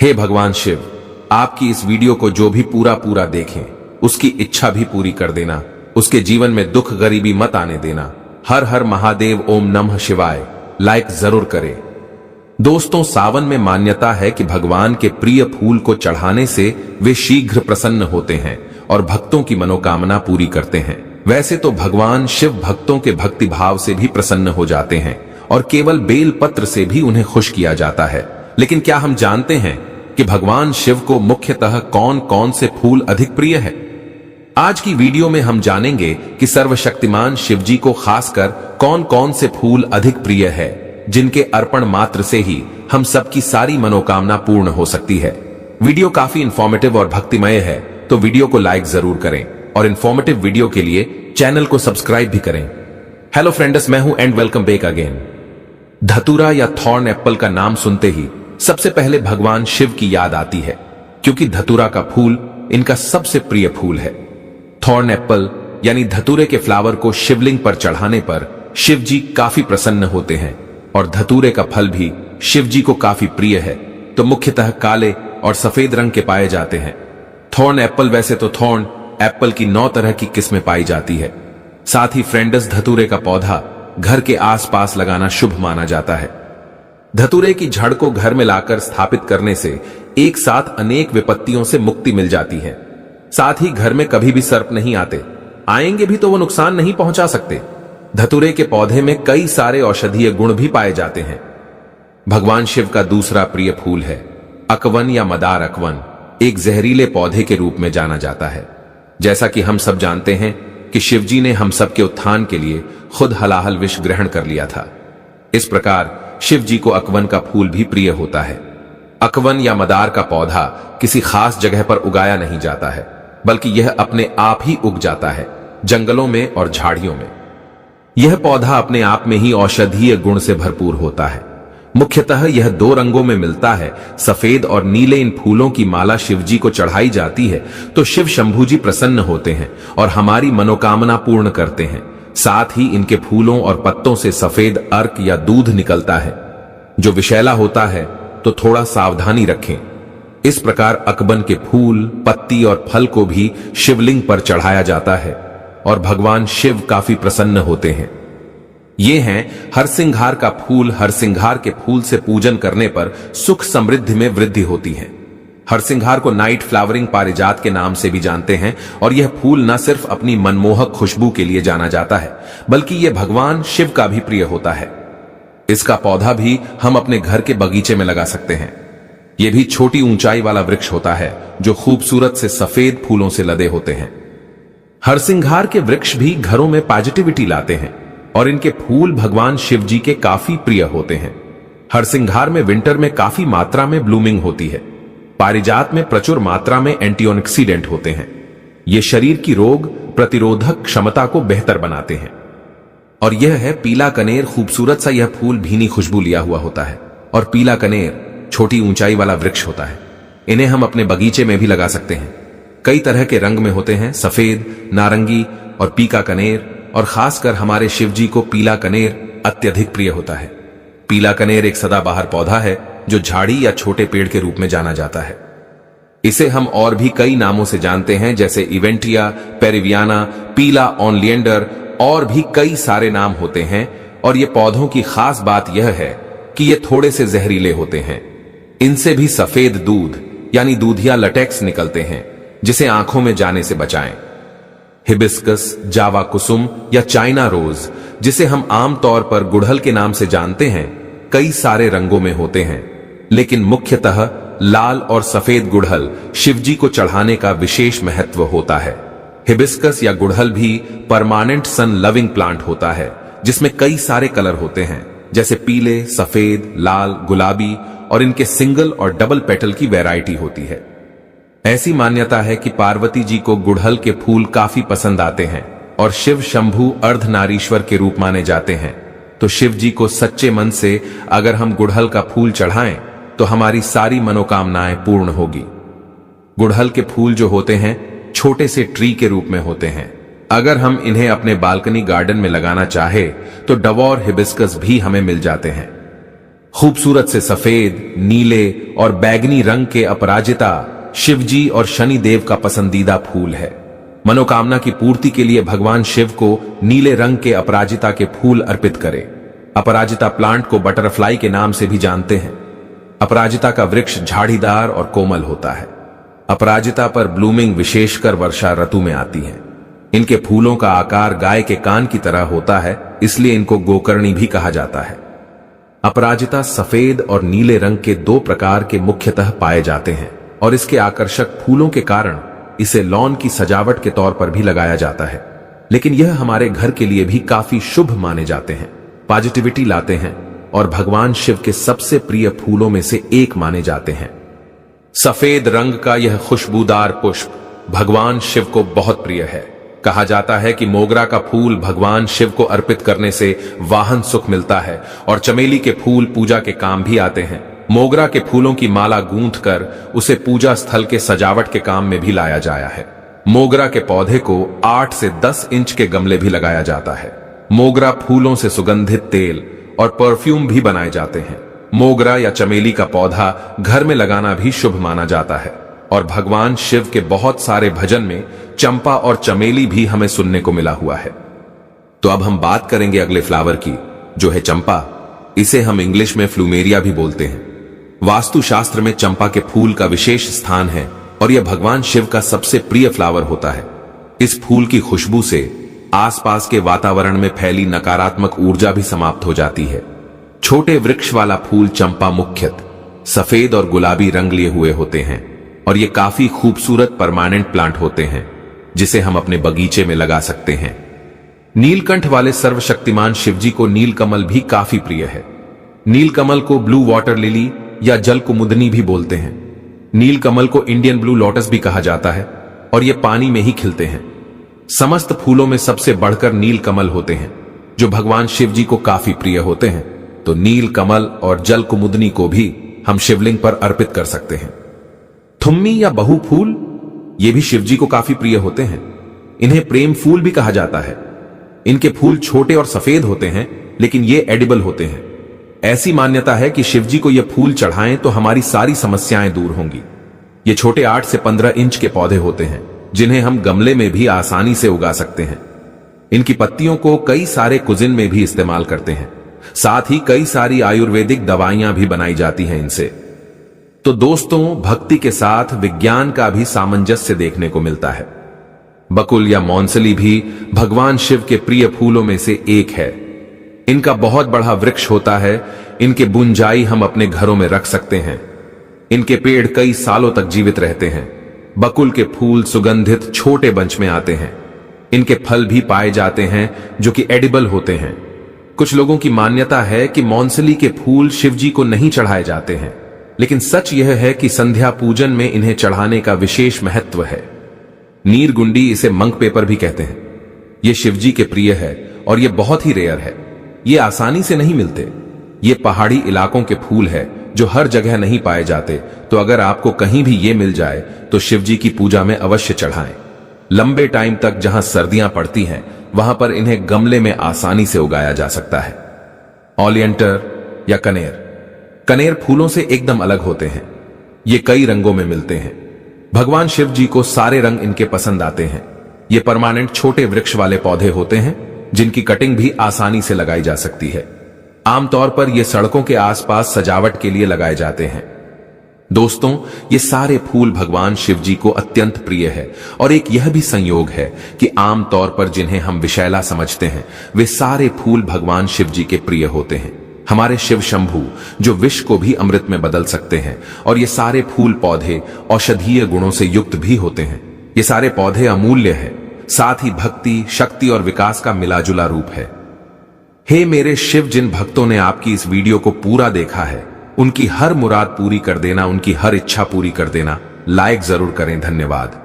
हे भगवान शिव, आपकी इस वीडियो को जो भी पूरा देखें उसकी इच्छा भी पूरी कर देना, उसके जीवन में दुख गरीबी मत आने देना। हर हर महादेव, ओम नमः शिवाय। लाइक जरूर करें। दोस्तों, सावन में मान्यता है कि भगवान के प्रिय फूल को चढ़ाने से वे शीघ्र प्रसन्न होते हैं और भक्तों की मनोकामना पूरी करते हैं। वैसे तो भगवान शिव भक्तों के भक्ति भाव से भी प्रसन्न हो जाते हैं और केवल बेल पत्र से भी उन्हें खुश किया जाता है। लेकिन क्या हम जानते हैं कि भगवान शिव को मुख्यतः कौन कौन से फूल अधिक प्रिय है? आज की वीडियो में हम जानेंगे कि सर्वशक्तिमान शिव जी को खासकर कौन कौन से फूल अधिक प्रिय है, जिनके अर्पण मात्र से ही हम सबकी सारी मनोकामना पूर्ण हो सकती है। वीडियो काफी इंफॉर्मेटिव और भक्तिमय है, तो वीडियो को लाइक जरूर करें और इंफॉर्मेटिव वीडियो के लिए चैनल को सब्सक्राइब भी करें। हेलो फ्रेंड्स, मैं हूं एंड वेलकम बैक अगेन। धतूरा या थॉर्न एप्पल का नाम सुनते ही सबसे पहले भगवान शिव की याद आती है, क्योंकि धतूरा का फूल इनका सबसे प्रिय फूल है। थॉर्न एप्पल यानी धतूरे के फ्लावर को शिवलिंग पर चढ़ाने पर शिव जी काफी प्रसन्न होते हैं और धतूरे का फल भी शिव जी को काफी प्रिय है, तो मुख्यतः काले और सफेद रंग के पाए जाते हैं। थॉर्न एप्पल, वैसे तो थॉर्न एप्पल की 9 तरह की किस्में पाई जाती है। साथ ही फ्रेंडस धतूरे का पौधा घर के आसपास लगाना शुभ माना जाता है। धतूरे की जड़ को घर में लाकर स्थापित करने से एक साथ अनेक विपत्तियों से मुक्ति मिल जाती है। साथ ही घर में कभी भी सर्प नहीं आते, आएंगे भी तो वो नुकसान नहीं पहुंचा सकते। धतूरे के पौधे में कई सारे औषधीय गुण भी पाए जाते हैं। भगवान शिव का दूसरा प्रिय फूल है अकवन या मदार अकवन, एक जहरीले पौधे के रूप में जाना जाता है। जैसा कि हम सब जानते हैं कि शिव जी ने हम सबके उत्थान के लिए खुद हलाहल विष ग्रहण कर लिया था। इस प्रकार शिव जी को अकवन का फूल भी प्रिय होता है। अकवन या मदार का पौधा किसी खास जगह पर उगाया नहीं जाता है, बल्कि यह अपने आप ही उग जाता है, जंगलों में और झाड़ियों में। यह पौधा अपने आप में ही औषधीय गुण से भरपूर होता है। मुख्यतः यह 2 रंगों में मिलता है, सफेद और नीले। इन फूलों की माला शिव जी को चढ़ाई जाती है तो शिव शंभू जी प्रसन्न होते हैं और हमारी मनोकामना पूर्ण करते हैं। साथ ही इनके फूलों और पत्तों से सफेद अर्क या दूध निकलता है, जो विषैला होता है, तो थोड़ा सावधानी रखें। इस प्रकार अकबन के फूल, पत्ती और फल को भी शिवलिंग पर चढ़ाया जाता है और भगवान शिव काफी प्रसन्न होते हैं। ये हैं हरसिंघार का फूल। हरसिंघार के फूल से पूजन करने पर सुख समृद्धि में वृद्धि होती है। हरसिंघार को नाइट फ्लावरिंग पारिजात के नाम से भी जानते हैं और यह फूल न सिर्फ अपनी मनमोहक खुशबू के लिए जाना जाता है, बल्कि यह भगवान शिव का भी प्रिय होता है। इसका पौधा भी हम अपने घर के बगीचे में लगा सकते हैं। यह भी छोटी ऊंचाई वाला वृक्ष होता है जो खूबसूरत से सफेद फूलों से लदे होते हैं। हरसिंघार के वृक्ष भी घरों में पॉजिटिविटी लाते हैं और इनके फूल भगवान शिव जी के काफी प्रिय होते हैं। हरसिंघार में विंटर में काफी मात्रा में ब्लूमिंग होती है। पारिजात में प्रचुर मात्रा में एंटीऑक्सीडेंट होते हैं। ये शरीर की रोग प्रतिरोधक क्षमता को बेहतर बनाते हैं। और यह है पीला कनेर। खूबसूरत सा यह फूल भीनी खुशबू लिया हुआ होता है और पीला कनेर छोटी ऊंचाई वाला वृक्ष होता है। इन्हें हम अपने बगीचे में भी लगा सकते हैं। कई तरह के रंग में होते हैं, सफेद, नारंगी और पीका कनेर, और खासकर हमारे शिव जी को पीला कनेर अत्यधिक प्रिय होता है। पीला कनेर एक सदाबहार पौधा है जो झाड़ी या छोटे पेड़ के रूप में जाना जाता है। इसे हम और भी कई नामों से जानते हैं, जैसे इवेंटिया, पेरिवियाना, पीला ऑनलियंडर, और भी कई सारे नाम होते हैं। और ये पौधों की खास बात यह है कि ये थोड़े से जहरीले होते हैं। इनसे भी सफेद दूध यानी दूधिया लटेक्स निकलते हैं, जिसे आंखों में जाने से बचाएं। हिबिस्कस, जावा कुसुम या चाइना रोज, जिसे हम आमतौर पर गुड़हल के नाम से जानते हैं, कई सारे रंगों में होते हैं, लेकिन मुख्यतः लाल और सफेद गुड़हल शिवजी को चढ़ाने का विशेष महत्व होता है। हिबिस्कस या गुड़हल भी परमानेंट सन लविंग प्लांट होता है, जिसमें कई सारे कलर होते हैं, जैसे पीले, सफेद, लाल, गुलाबी, और इनके सिंगल और डबल पेटल की वैरायटी होती है। ऐसी मान्यता है कि पार्वती जी को गुड़हल के फूल काफी पसंद आते हैं और शिव शंभू अर्धनारीश्वर के रूप माने जाते हैं। तो शिव जी को सच्चे मन से अगर हम गुड़हल का फूल चढ़ाएं तो हमारी सारी मनोकामनाएं पूर्ण होगी। गुड़हल के फूल जो होते हैं छोटे से ट्री के रूप में होते हैं। अगर हम इन्हें अपने बालकनी गार्डन में लगाना चाहे तो डवॉर हिबिस्कस भी हमें मिल जाते हैं। खूबसूरत से सफेद, नीले और बैगनी रंग के अपराजिता शिवजी और शनि देव का पसंदीदा फूल है। मनोकामना की पूर्ति के लिए भगवान शिव को नीले रंग के अपराजिता के फूल अर्पित करें। अपराजिता प्लांट को बटरफ्लाई के नाम से भी जानते हैं। अपराजिता का वृक्ष झाड़ीदार और कोमल होता है। अपराजिता पर ब्लूमिंग विशेषकर वर्षा ऋतु में आती है। इनके फूलों का आकार गाय के कान की तरह होता है, इसलिए इनको गोकर्णी भी कहा जाता है। अपराजिता सफेद और नीले रंग के दो प्रकार के मुख्यतः पाए जाते हैं और इसके आकर्षक फूलों के कारण इसे लॉन की सजावट के तौर पर भी लगाया जाता है। लेकिन यह हमारे घर के लिए भी काफी शुभ माने जाते हैं, पॉजिटिविटी लाते हैं और भगवान शिव के सबसे प्रिय फूलों में से एक माने जाते हैं। सफेद रंग का यह खुशबूदार पुष्प भगवान शिव को बहुत प्रिय है। कहा जाता है कि मोगरा का फूल भगवान शिव को अर्पित करने से वाहन सुख मिलता है और चमेली के फूल पूजा के काम भी आते हैं। मोगरा के फूलों की माला गूंथकर उसे पूजा स्थल के सजावट के काम में भी लाया जाया है। मोगरा के पौधे को 8 से 10 इंच के गमले भी लगाया जाता है। मोगरा फूलों से सुगंधित तेल और परफ्यूम भी बनाए जाते हैं। मोगरा या चमेली का पौधा घर में लगाना भी शुभ माना जाता है और भगवान शिव के बहुत सारे भजन में चंपा और चमेली भी हमें सुनने को मिला हुआ है। तो अब हम बात करेंगे अगले फ्लावर की, जो है चंपा। इसे हम इंग्लिश में फ्लूमेरिया भी बोलते हैं। वास्तुशास्त्र में चंपा के फूल का विशेष स्थान है और यह भगवान शिव का सबसे प्रिय फ्लावर होता है। इस फूल की खुशबू से आसपास के वातावरण में फैली नकारात्मक ऊर्जा भी समाप्त हो जाती है। छोटे वृक्ष वाला फूल चंपा मुख्यतः सफेद और गुलाबी रंग लिए हुए होते हैं और ये काफी खूबसूरत परमानेंट प्लांट होते हैं जिसे हम अपने बगीचे में लगा सकते हैं। नीलकंठ वाले सर्वशक्तिमान शिवजी को नीलकमल भी काफी प्रिय है। नीलकमल को ब्लू वाटर लिली या जल कुमुदनी भी बोलते हैं। नीलकमल को इंडियन ब्लू लोटस भी कहा जाता है और ये पानी में ही खिलते हैं। समस्त फूलों में सबसे बढ़कर नीलकमल होते हैं जो भगवान शिव जी को काफी प्रिय होते हैं। तो नीलकमल और जल कुमुदनी को भी हम शिवलिंग पर अर्पित कर सकते हैं। थुम्मी या बहु फूल ये भी शिवजी को काफी प्रिय होते हैं। इन्हें प्रेम फूल भी कहा जाता है। इनके फूल छोटे और सफेद होते हैं, लेकिन ये एडिबल होते हैं। ऐसी मान्यता है कि शिवजी को ये फूल चढ़ाएं तो हमारी सारी समस्याएं दूर होंगी। ये छोटे 8 से 15 इंच के पौधे होते हैं जिन्हें हम गमले में भी आसानी से उगा सकते हैं। इनकी पत्तियों को कई सारे कुजिन में भी इस्तेमाल करते हैं। साथ ही कई सारी आयुर्वेदिक दवाइयां भी बनाई जाती हैं इनसे। तो दोस्तों, भक्ति के साथ विज्ञान का भी सामंजस्य देखने को मिलता है। बकुल या मौनसली भी भगवान शिव के प्रिय फूलों में से एक है। इनका बहुत बड़ा वृक्ष होता है। इनके बुंजाई हम अपने घरों में रख सकते हैं। इनके पेड़ कई सालों तक जीवित रहते हैं। बकुल के फूल सुगंधित छोटे बंच में आते हैं। इनके फल भी पाए जाते हैं जो कि एडिबल होते हैं। कुछ लोगों की मान्यता है कि मौनसली के फूल शिवजी को नहीं चढ़ाए जाते हैं, लेकिन सच यह है कि संध्या पूजन में इन्हें चढ़ाने का विशेष महत्व है। नीरगुंडी, इसे मंक पेपर भी कहते हैं, यह शिवजी के प्रिय है और यह बहुत ही रेयर है। ये आसानी से नहीं मिलते। ये पहाड़ी इलाकों के फूल है जो हर जगह नहीं पाए जाते। तो अगर आपको कहीं भी ये मिल जाए तो शिवजी की पूजा में अवश्य चढ़ाएं। लंबे टाइम तक जहां सर्दियां पड़ती हैं वहां पर इन्हें गमले में आसानी से उगाया जा सकता है। ओलियंटर या कनेर, कनेर फूलों से एकदम अलग होते हैं। ये कई रंगों में मिलते हैं। भगवान शिव जी को सारे रंग इनके पसंद आते हैं। ये परमानेंट छोटे वृक्ष वाले पौधे होते हैं जिनकी कटिंग भी आसानी से लगाई जा सकती है। आमतौर पर ये सड़कों के आसपास सजावट के लिए लगाए जाते हैं। दोस्तों, ये सारे फूल भगवान शिव जी को अत्यंत प्रिय है और एक यह भी संयोग है कि आमतौर पर जिन्हें हम विषैला समझते हैं वे सारे फूल भगवान शिव जी के प्रिय होते हैं। हमारे शिव शंभू जो विष को भी अमृत में बदल सकते हैं और ये सारे फूल पौधे औषधीय गुणों से युक्त भी होते हैं। ये सारे पौधे अमूल्य है, साथ ही भक्ति, शक्ति और विकास का मिलाजुला रूप है। हे मेरे शिव, जिन भक्तों ने आपकी इस वीडियो को पूरा देखा है उनकी हर मुराद पूरी कर देना, उनकी हर इच्छा पूरी कर देना। लाइक जरूर करें। धन्यवाद।